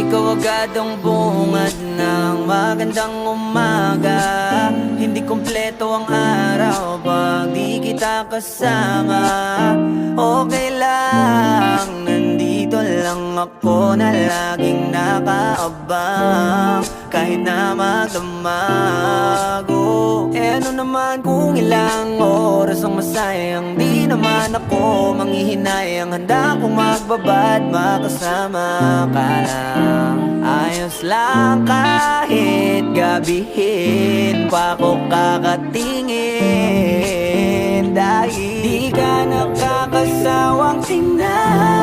ikaw agad ang bungad ng magandang umaga. Hindi kumpleto ang araw pag di kita kasama. Okay lang, nandito lang ako na laging nakaabang. Kahit na magdamag, ano naman kung ilang oras ang masayang. Di naman ako manghihinayang, handa kong magbabad makasama ka lang. Ayos lang kahit gabihin pa ko kakatingin, dahil di ka nakakasawang tingnan.